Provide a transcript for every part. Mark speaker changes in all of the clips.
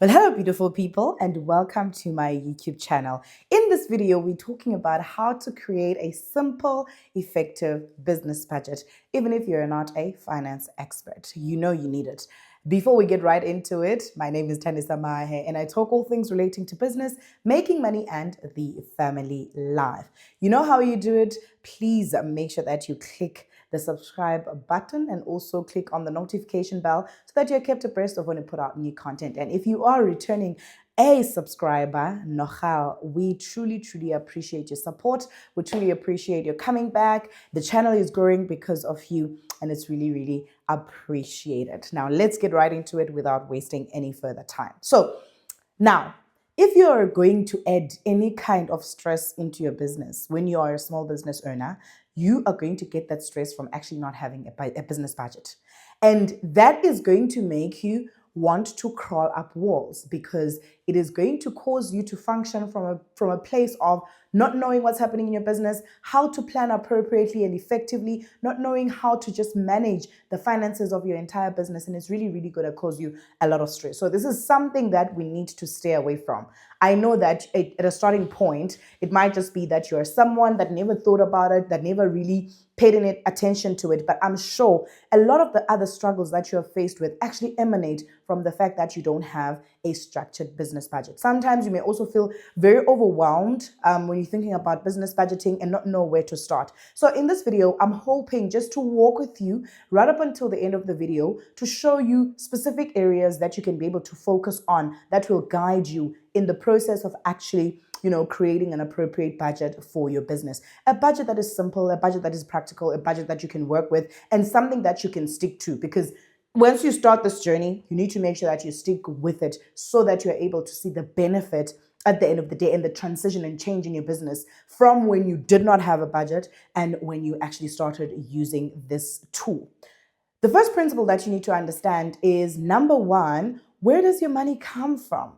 Speaker 1: Well, hello, beautiful people, and welcome to my YouTube channel. In this video, we're talking about how to create a simple, effective business budget. Even if you're not a finance expert, you know you need it. Before we get right into it, my name is Thandiswa Mahe, and I talk all things relating to business, making money, and the family life. You know how you do it? Please make sure that you click the subscribe button and also click on the notification bell so that you're kept abreast of when we put out new content. And if you are returning a subscriber, Nochal, we truly appreciate your support. We truly appreciate your coming back. The channel is growing because of you, and it's really appreciated. Now, let's get right into it without wasting any further time. So, now, if you're going to add any kind of stress into your business when you are a small business owner, you are going to get that stress from actually not having a business budget. And that is going to make you want to crawl up walls because it is going to cause you to function from a place of not knowing what's happening in your business, how to plan appropriately and effectively, not knowing how to just manage the finances of your entire business. And it's really going to cause you a lot of stress. So this is something that we need to stay away from. I know that at a starting point, it might just be that you're someone that never thought about it, that never really paid any attention to it. But I'm sure a lot of the other struggles that you're faced with actually emanate from the fact that you don't have a structured business budget. Sometimes you may also feel very overwhelmed when you're thinking about business budgeting and not know where to start. So in this video, I'm hoping just to walk with you right up until the end of the video to show you specific areas that you can be able to focus on that will guide you in the process of actually creating an appropriate budget for your business. A budget that is simple, a budget that is practical, a budget that you can work with, and something that you can stick to. Because once you start this journey, you need to make sure that you stick with it so that you're able to see the benefit at the end of the day and the transition and change in your business from when you did not have a budget and when you actually started using this tool. The first principle that you need to understand is, number one, where does your money come from?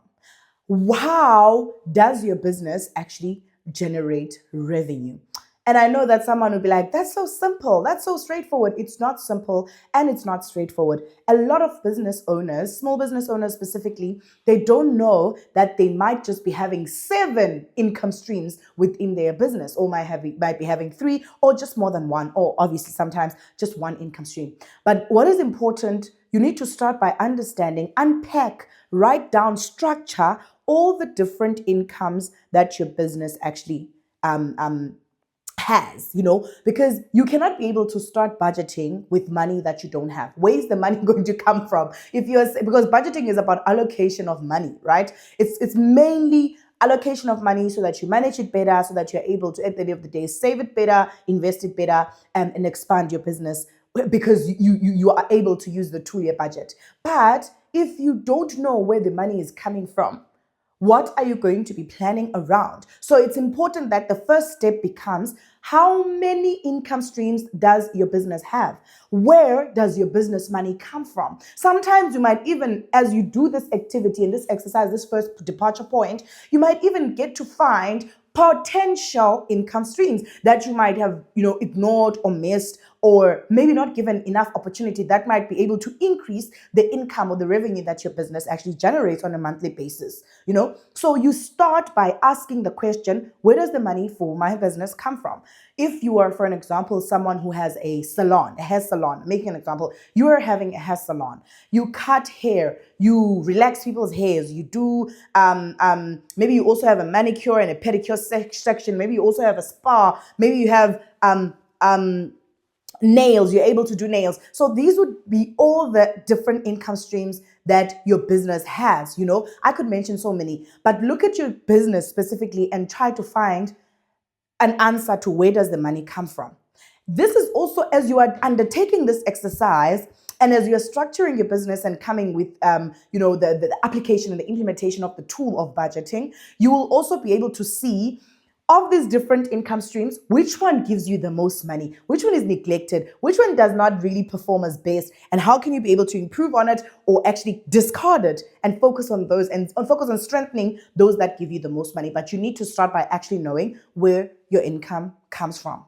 Speaker 1: How does your business actually generate revenue? And I know that someone will be like, that's so simple, that's so straightforward. It's not simple and it's not straightforward. A lot of business owners, small business owners specifically, they don't know that they might just be having 7 income streams within their business, or might be having 3 or just more than 1, or obviously sometimes just 1 income stream. But what is important, you need to start by understanding, unpack, write down, structure all the different incomes that your business actually has, because you cannot be able to start budgeting with money that you don't have. Where is the money going to come from? Because budgeting is about allocation of money, right? It's mainly allocation of money so that you manage it better, so that you're able to, at the end of the day, save it better, invest it better, and expand your business because you are able to use the two-year budget. But if you don't know where the money is coming from, what are you going to be planning around? So it's important that the first step becomes, how many income streams does your business have? Where does your business money come from? Sometimes you might even, as you do this activity and this exercise, this first departure point, you might even get to find potential income streams that you might have, ignored or missed, or maybe not given enough opportunity that might be able to increase the income or the revenue that your business actually generates on a monthly basis. So you start by asking the question, where does the money for my business come from? If you are, for an example, someone who has a hair salon, making an example, you are having a hair salon, you cut hair, you relax people's hairs, you do, maybe you also have a manicure and a pedicure section, maybe you also have a spa, maybe you have, nails, you're able to do nails. So these would be all the different income streams that your business has. I could mention so many, but look at your business specifically and try to find an answer to where does the money come from. This is also, as you are undertaking this exercise and as you're structuring your business and coming with, the application and the implementation of the tool of budgeting, you will also be able to see, of these different income streams, which one gives you the most money? Which one is neglected? Which one does not really perform as best? And how can you be able to improve on it or actually discard it and focus on those and focus on strengthening those that give you the most money? But you need to start by actually knowing where your income comes from.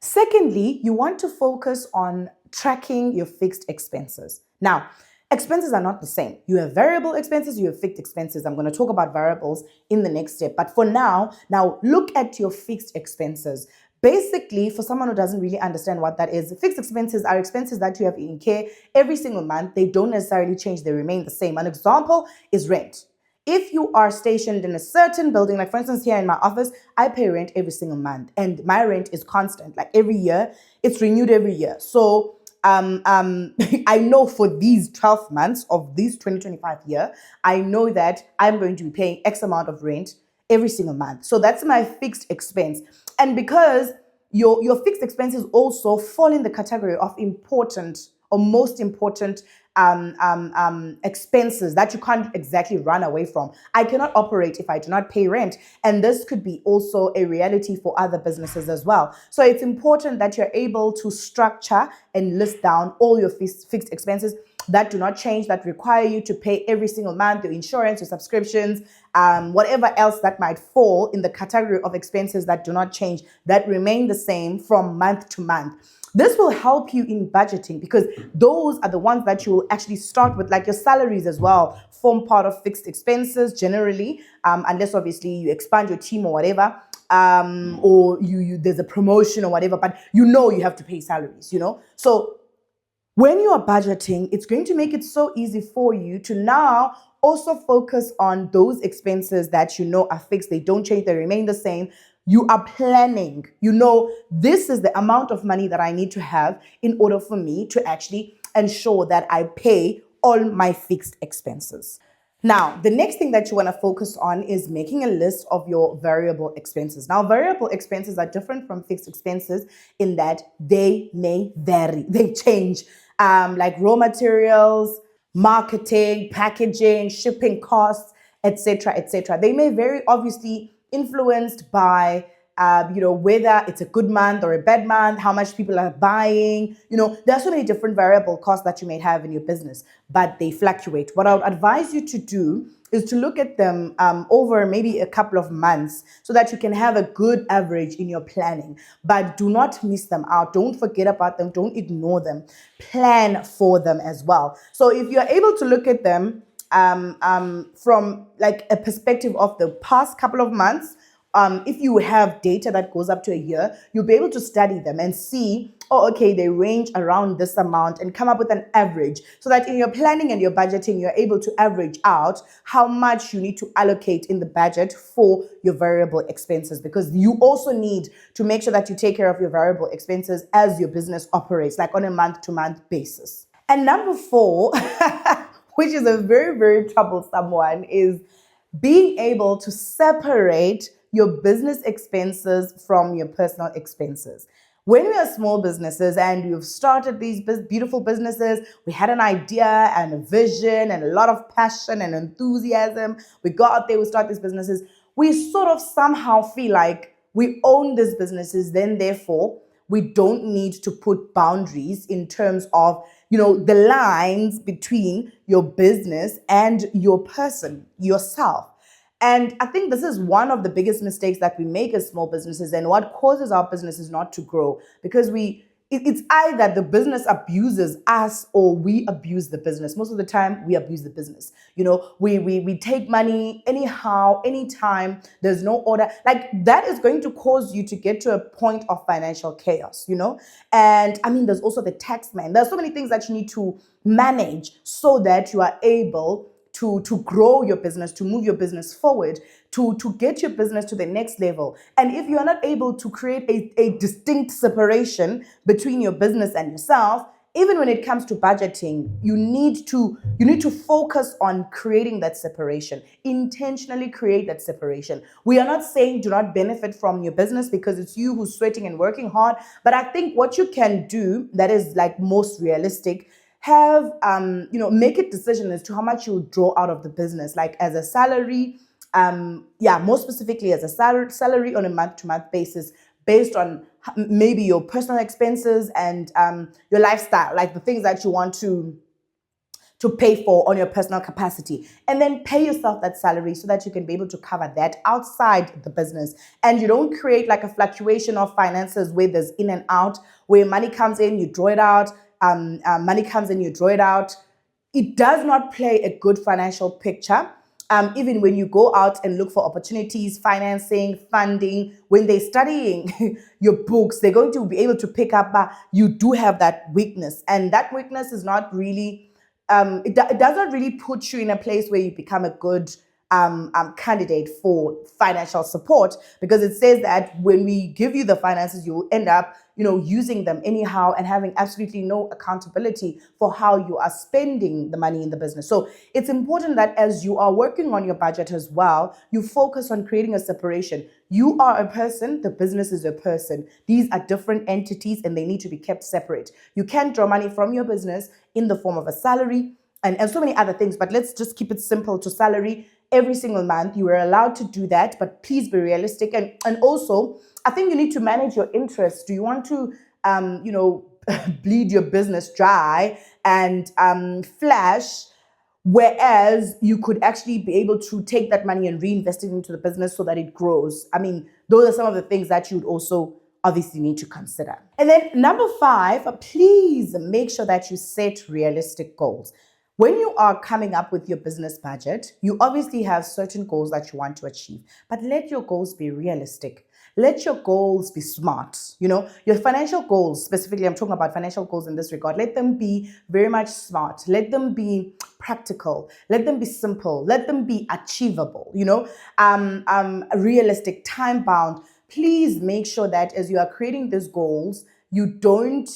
Speaker 1: Secondly, you want to focus on tracking your fixed expenses. Now, expenses are not the same. You have variable expenses, you have fixed expenses. I'm going to talk about variables in the next step. But for now look at your fixed expenses. Basically, for someone who doesn't really understand what that is, fixed expenses are expenses that you have incurred every single month. They don't necessarily change, they remain the same. An example is rent. If you are stationed in a certain building, like for instance, here in my office, I pay rent every single month and my rent is constant. Like every year, it's renewed every year. So I know for these 12 months of this 2025 year, I know that I'm going to be paying X amount of rent every single month. So that's my fixed expense. And because your fixed expenses also fall in the category of important or most important expenses that you can't exactly run away from. I cannot operate if I do not pay rent. And this could be also a reality for other businesses as well. So it's important that you're able to structure and list down all your fixed expenses that do not change, that require you to pay every single month, your insurance, your subscriptions, whatever else that might fall in the category of expenses that do not change, that remain the same from month to month. This will help you in budgeting because those are the ones that you will actually start with, like your salaries as well, form part of fixed expenses generally, unless obviously you expand your team or whatever, or you there's a promotion or whatever, but you have to pay salaries, So when you are budgeting, it's going to make it so easy for you to now also focus on those expenses that are fixed. They don't change, they remain the same. You are planning, this is the amount of money that I need to have in order for me to actually ensure that I pay all my fixed expenses. Now, the next thing that you want to focus on is making a list of your variable expenses. Now, variable expenses are different from fixed expenses in that they may vary. They change, like raw materials, marketing, packaging, shipping costs, etc., etc. They may vary, obviously, influenced by whether it's a good month or a bad month, how much people are buying. There are so many different variable costs that you may have in your business, but they fluctuate. What I would advise you to do is to look at them over maybe a couple of months so that you can have a good average in your planning. But do not miss them out. Don't forget about them. Don't ignore them. Plan for them as well. So if you're able to look at them from like a perspective of the past couple of months, if you have data that goes up to a year, you'll be able to study them and see, okay, they range around this amount and come up with an average so that in your planning and your budgeting, you're able to average out how much you need to allocate in the budget for your variable expenses, because you also need to make sure that you take care of your variable expenses as your business operates, like on a month-to-month basis. And number 4, which is a very, very troublesome one, is being able to separate your business expenses from your personal expenses. When we are small businesses and you've started these beautiful businesses, we had an idea and a vision and a lot of passion and enthusiasm. We got out there, we start these businesses. We sort of somehow feel like we own these businesses, then therefore we don't need to put boundaries in terms of, the lines between your business and your person, yourself. And I think this is one of the biggest mistakes that we make as small businesses and what causes our businesses not to grow, because it's either the business abuses us or we abuse the business. Most of the time, we abuse the business. We take money anyhow, anytime. There's no order. Like that is going to cause you to get to a point of financial chaos, And I mean, there's also the tax man. There's so many things that you need to manage so that you are able to grow your business, to move your business forward, to get your business to the next level. And if you are not able to create a distinct separation between your business and yourself, even when it comes to budgeting, you need to focus on creating that separation. Intentionally create that separation. We are not saying do not benefit from your business because it's you who's sweating and working hard. But I think what you can do that is like most realistic, have make a decision as to how much you draw out of the business, like as a salary, more specifically as a salary on a month-to-month basis, based on maybe your personal expenses and your lifestyle, like the things that you want to pay for on your personal capacity, and then pay yourself that salary so that you can be able to cover that outside the business. And you don't create like a fluctuation of finances where there's in and out, where money comes in, you draw it out, money comes in, you draw it out. it does not play a good financial picture. Even when you go out and look for opportunities, financing, funding, when they're studying your books, they're going to be able to pick up, you do have that weakness. And that weakness is not really, it does not really put you in a place where you become a good candidate for financial support, because it says that when we give you the finances, you will end up, using them anyhow and having absolutely no accountability for how you are spending the money in the business. So it's important that as you are working on your budget as well, you focus on creating a separation. You are a person, the business is a person. These are different entities and they need to be kept separate. You can't draw money from your business in the form of a salary and so many other things, but let's just keep it simple to salary. Every single month, you are allowed to do that, but please be realistic. And also, I think you need to manage your interests. Do you want to, bleed your business dry and flash? Whereas you could actually be able to take that money and reinvest it into the business so that it grows. I mean, those are some of the things that you would also obviously need to consider. And then number 5, please make sure that you set realistic goals. When you are coming up with your business budget, you obviously have certain goals that you want to achieve, but let your goals be realistic. Let your goals be smart. Your financial goals, specifically, I'm talking about financial goals in this regard, let them be very much smart. Let them be practical. Let them be simple. Let them be achievable, realistic, time bound. Please make sure that as you are creating these goals, you don't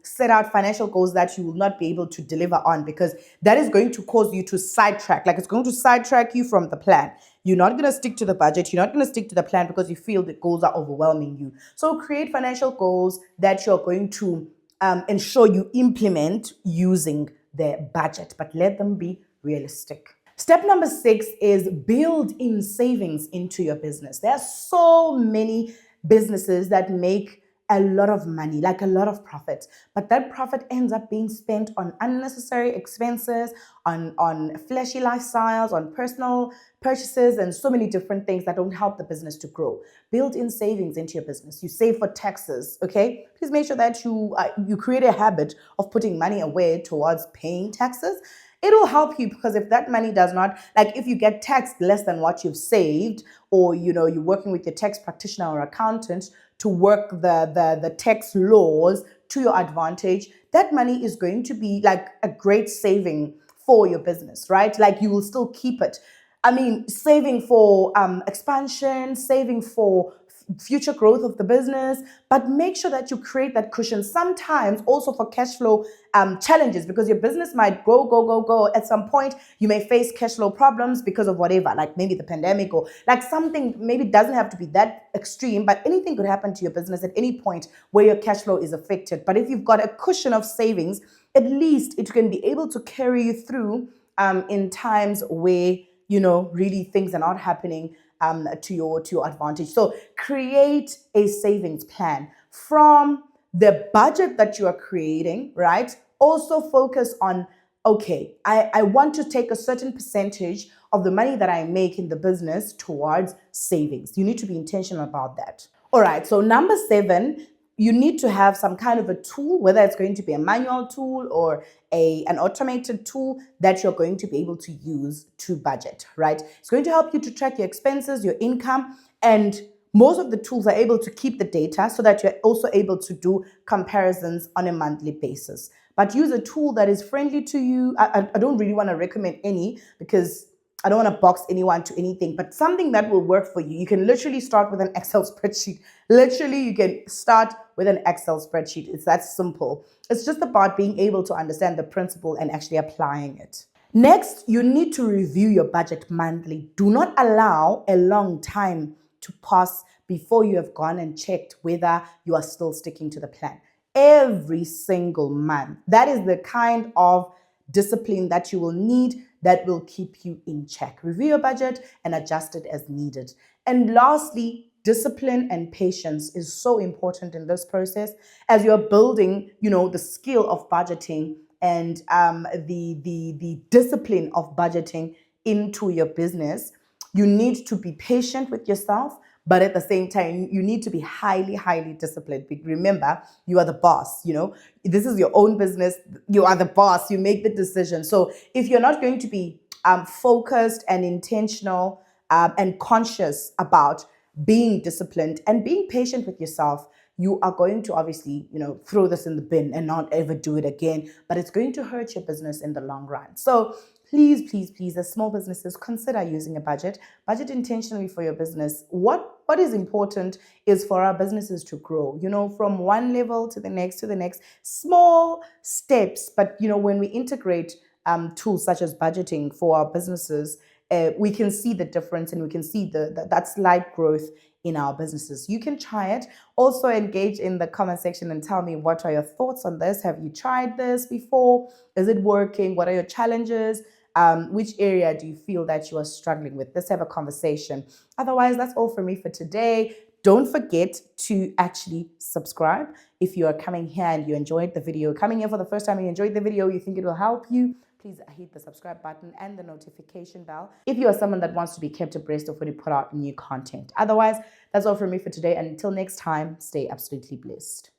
Speaker 1: set out financial goals that you will not be able to deliver on, because that is going to cause you to sidetrack. Like, it's going to sidetrack you from the plan. You're not going to stick to the budget. You're not going to stick to the plan because you feel the goals are overwhelming you. So create financial goals that you're going to ensure you implement using the budget, but let them be realistic. Step number 6 is build in savings into your business. There are so many businesses that make a lot of money, like a lot of profit, but that profit ends up being spent on unnecessary expenses, on flashy lifestyles, on personal purchases, and so many different things that don't help the business to grow. Build in savings into your business. You save for taxes, okay? Please make sure that you create a habit of putting money away towards paying taxes. It'll help you, because if that money does not, like if you get taxed less than what you've saved, or you're working with your tax practitioner or accountant to work the tax laws to your advantage, that money is going to be like a great saving for your business, right? Like, you will still keep it. I mean, saving for expansion, saving for future growth of the business, but make sure that you create that cushion sometimes also for cash flow challenges, because your business might go. At some point, you may face cash flow problems because of whatever, like maybe the pandemic, or like something. Maybe it doesn't have to be that extreme, but anything could happen to your business at any point where your cash flow is affected. But if you've got a cushion of savings, at least it can be able to carry you through in times where really things are not happening to your advantage. So create a savings plan from the budget that you are creating, right? Also focus on, okay, I want to take a certain percentage of the money that I make in the business towards savings. You need to be intentional about that. All right, so number 7, you need to have some kind of a tool, whether it's going to be a manual tool or an automated tool that you're going to be able to use to budget, right? It's going to help you to track your expenses, your income, and most of the tools are able to keep the data so that you're also able to do comparisons on a monthly basis. But use a tool that is friendly to you. I don't really want to recommend any, because I don't want to box anyone to anything, but something that will work for you. You can literally start with an Excel spreadsheet. Literally, you can start with an Excel spreadsheet. It's that simple. It's just about being able to understand the principle and actually applying it. Next, you need to review your budget monthly. Do not allow a long time to pass before you have gone and checked whether you are still sticking to the plan. Every single month. That is the kind of discipline that you will need that will keep you in check. Review your budget and adjust it as needed. And lastly, discipline and patience is so important in this process as you're building, the skill of budgeting and the discipline of budgeting into your business. You need to be patient with yourself, But at the same time, you need to be highly, highly disciplined. Remember, you are the boss, this is your own business. You are the boss. You make the decision. So if you're not going to be focused and intentional and conscious about being disciplined and being patient with yourself, you are going to obviously, throw this in the bin and not ever do it again. But it's going to hurt your business in the long run. So please, please, please, as small businesses, consider using a budget. Budget intentionally for your business. What is important is for our businesses to grow, from one level to the next, small steps. But, when we integrate tools such as budgeting for our businesses, we can see the difference and we can see that slight growth in our businesses. You can try it. Also engage in the comment section and tell me, what are your thoughts on this? Have you tried this before? Is it working? What are your challenges? Which area do you feel that you are struggling with? Let's have a conversation. Otherwise, that's all for me for today. Don't forget to actually subscribe. If you are coming here and you enjoyed the video, coming here for the first time, you enjoyed the video, you think it will help you, please hit the subscribe button and the notification bell if you are someone that wants to be kept abreast of when we put out new content. Otherwise, that's all from me for today. And until next time, stay absolutely blessed.